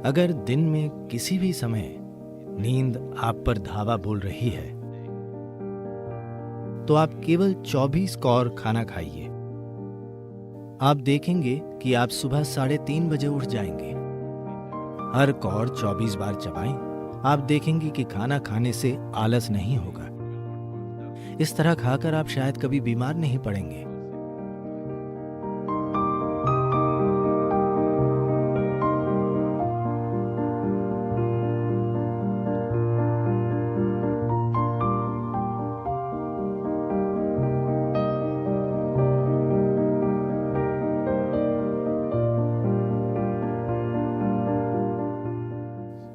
अगर दिन में किसी भी समय नींद आप पर धावा बोल रही है तो आप केवल 24 कौर खाना खाइए। आप देखेंगे कि आप सुबह 3:30 बजे उठ जाएंगे। हर कौर 24 बार चबाएं। आप देखेंगे कि खाना खाने से आलस नहीं होगा। इस तरह खाकर आप शायद कभी बीमार नहीं पड़ेंगे।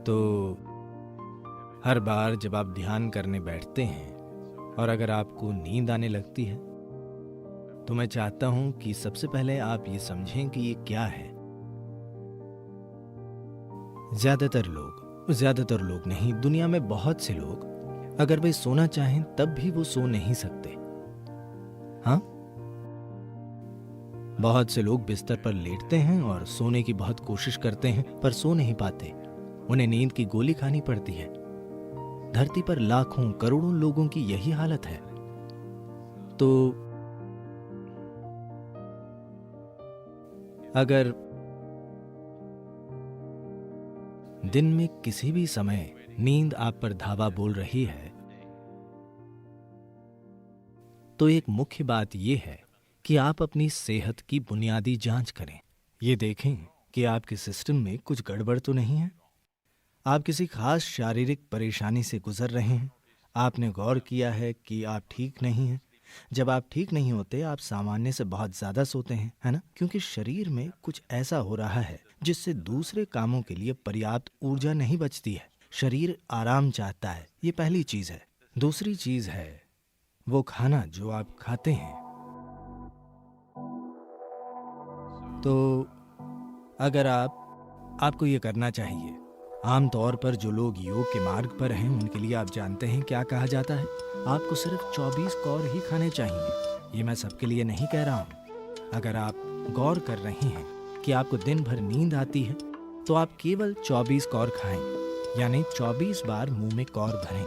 तो हर बार जब आप ध्यान करने बैठते हैं और अगर आपको नींद आने लगती है तो मैं चाहता हूं कि सबसे पहले आप ये समझें कि ये क्या है। ज्यादातर लोग नहीं, दुनिया में बहुत से लोग अगर वे सोना चाहें तब भी वो सो नहीं सकते। हाँ, बहुत से लोग बिस्तर पर लेटते हैं और सोने की बहुत कोशिश करते हैं पर सो नहीं पाते। उन्हें नींद की गोली खानी पड़ती है। धरती पर लाखों करोड़ों लोगों की यही हालत है। तो अगर दिन में किसी भी समय नींद आप पर धावा बोल रही है तो एक मुख्य बात यह है कि आप अपनी सेहत की बुनियादी जांच करें। ये देखें कि आपके सिस्टम में कुछ गड़बड़ तो नहीं है। आप किसी खास शारीरिक परेशानी से गुजर रहे हैं। आपने गौर किया है कि आप ठीक नहीं हैं। जब आप ठीक नहीं होते आप सामान्य से बहुत ज़्यादा सोते हैं, है ना? क्योंकि शरीर में कुछ ऐसा हो रहा है जिससे दूसरे कामों के लिए पर्याप्त ऊर्जा नहीं बचती है। शरीर आराम चाहता है, ये पहली चीज़ है। दूसरी चीज़ है वो खाना जो आप खाते हैं। तो अगर आपको ये करना चाहिए। आमतौर पर जो लोग योग के मार्ग पर हैं उनके लिए आप जानते हैं क्या कहा जाता है। आपको सिर्फ 24 कौर ही खाने चाहिए। ये मैं सबके लिए नहीं कह रहा हूँ। अगर आप गौर कर रहे हैं कि आपको दिन भर नींद आती है तो आप केवल 24 कौर खाएं, यानी 24 बार मुंह में कौर भरें।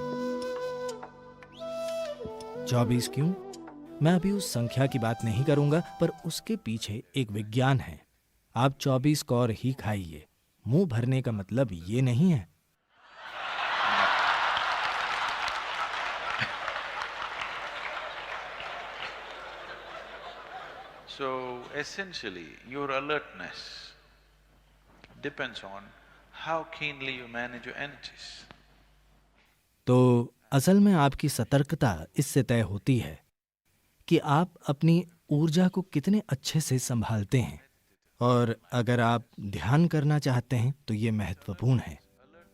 24 क्यों? मैं अभी उस संख्या की बात नहीं करूंगा, पर उसके पीछे एक विज्ञान है। आप 24 कौर ही खाइए। मुंह भरने का मतलब ये नहीं है। So essentially, your alertness depends on how keenly you manage your energies. तो असल में आपकी सतर्कता इससे तय होती है कि आप अपनी ऊर्जा को कितने अच्छे से संभालते हैं। और अगर आप ध्यान करना चाहते हैं तो ये महत्वपूर्ण है।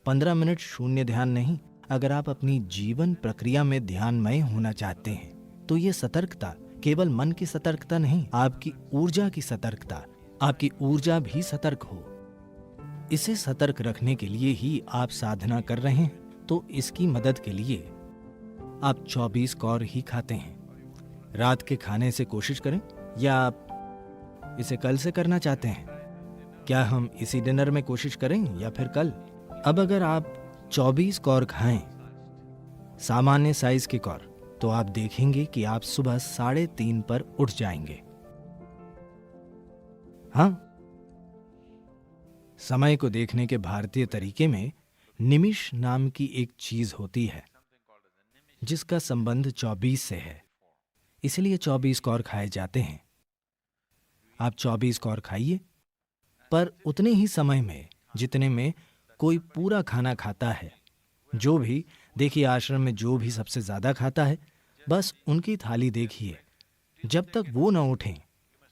15 मिनट शून्य ध्यान नहीं। अगर आप अपनी जीवन प्रक्रिया में ध्यानमय होना चाहते हैं तो ये सतर्कता केवल मन की सतर्कता नहीं, आपकी ऊर्जा की सतर्कता। आपकी ऊर्जा भी सतर्क हो। इसे सतर्क रखने के लिए ही आप साधना कर रहे हैं। तो इसकी मदद के लिए आप 24 कौर ही खाते हैं। रात के खाने से कोशिश करें, या आप इसे कल से करना चाहते हैं? क्या हम इसी डिनर में कोशिश करें या फिर कल? अब अगर आप 24 कौर खाएं, सामान्य साइज की कौर, तो आप देखेंगे कि आप सुबह 3:30 पर उठ जाएंगे। हाँ, समय को देखने के भारतीय तरीके में निमिष नाम की एक चीज होती है जिसका संबंध 24 से है। इसलिए 24 कौर खाए जाते हैं। आप 24 कौर खाइए, पर उतने ही समय में जितने में कोई पूरा खाना खाता है। जो भी, देखिए, आश्रम में जो भी सबसे ज्यादा खाता है, बस उनकी थाली देखिए। जब तक वो न उठें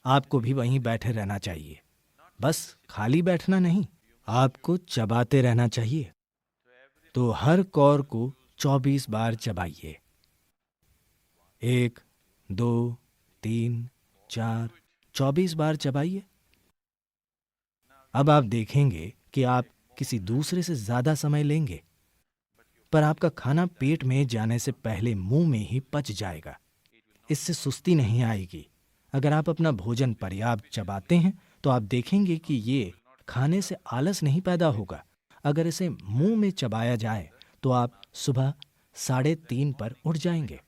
आपको भी वहीं बैठे रहना चाहिए। बस खाली बैठना नहीं, आपको चबाते रहना चाहिए। तो हर कौर को 24 बार चबाइए। 1, 2, 3, 4, 24 बार चबाइए। अब आप देखेंगे कि आप किसी दूसरे से ज्यादा समय लेंगे, पर आपका खाना पेट में जाने से पहले मुंह में ही पच जाएगा। इससे सुस्ती नहीं आएगी। अगर आप अपना भोजन पर्याप्त चबाते हैं तो आप देखेंगे कि ये खाने से आलस नहीं पैदा होगा। अगर इसे मुंह में चबाया जाए तो आप सुबह 3:30 पर उठ जाएंगे।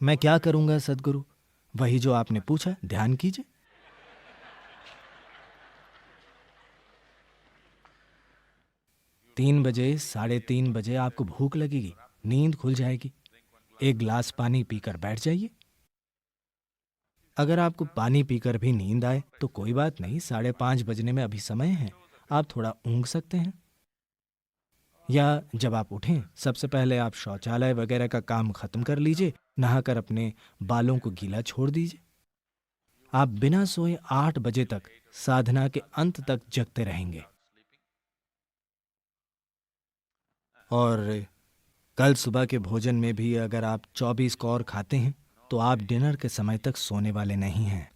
मैं क्या करूंगा सदगुरु? वही जो आपने पूछा, ध्यान कीजिए। 3 बजे, 3:30 आपको भूख लगेगी, नींद खुल जाएगी। एक गिलास पानी पीकर बैठ जाइए। अगर आपको पानी पीकर भी नींद आए तो कोई बात नहीं, 5:30 बजने में अभी समय है, आप थोड़ा ऊँघ सकते हैं। या जब आप उठें, सबसे पहले आप शौचालय वगैरह का काम खत्म कर लीजिए, नहाकर अपने बालों को गीला छोड़ दीजिए। आप बिना सोए 8 बजे तक साधना के अंत तक जगते रहेंगे। और कल सुबह के भोजन में भी अगर आप 24 कौर खाते हैं तो आप डिनर के समय तक सोने वाले नहीं हैं।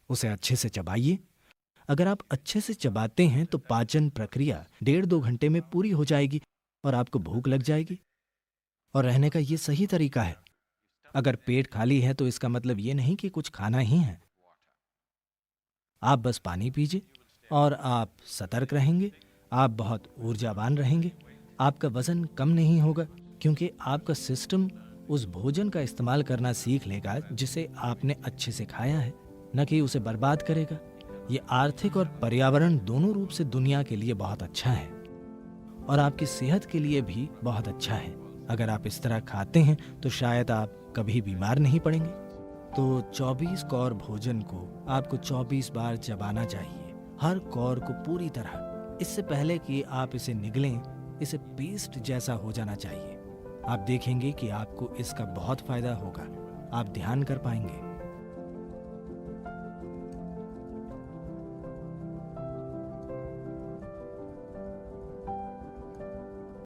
उसे अच्छे से चबाइए। अगर आप अच्छे से चबाते हैं तो पाचन प्रक्रिया 1.5-2 घंटे में पूरी हो जाएगी और आपको भूख लग जाएगी। और रहने का ये सही तरीका है। अगर पेट खाली है तो इसका मतलब ये नहीं कि कुछ खाना ही है। आप बस पानी पीजिए और आप सतर्क रहेंगे। आप बहुत ऊर्जावान रहेंगे। आपका वजन कम नहीं होगा क्योंकि आपका सिस्टम उस भोजन का इस्तेमाल करना सीख लेगा जिसे आपने अच्छे से खाया है, न कि उसे बर्बाद करेगा। ये आर्थिक और पर्यावरण दोनों रूप से दुनिया के लिए बहुत अच्छा है और आपकी सेहत के लिए भी बहुत अच्छा है। अगर आप इस तरह खाते हैं तो शायद आप कभी बीमार नहीं पड़ेंगे। तो 24 कौर भोजन को आपको 24 बार चबाना चाहिए, हर कौर को पूरी तरह। इससे पहले कि आप इसे निगलें, इसे पेस्ट जैसा हो जाना चाहिए। आप देखेंगे कि आपको इसका बहुत फायदा होगा। आप ध्यान कर पाएंगे।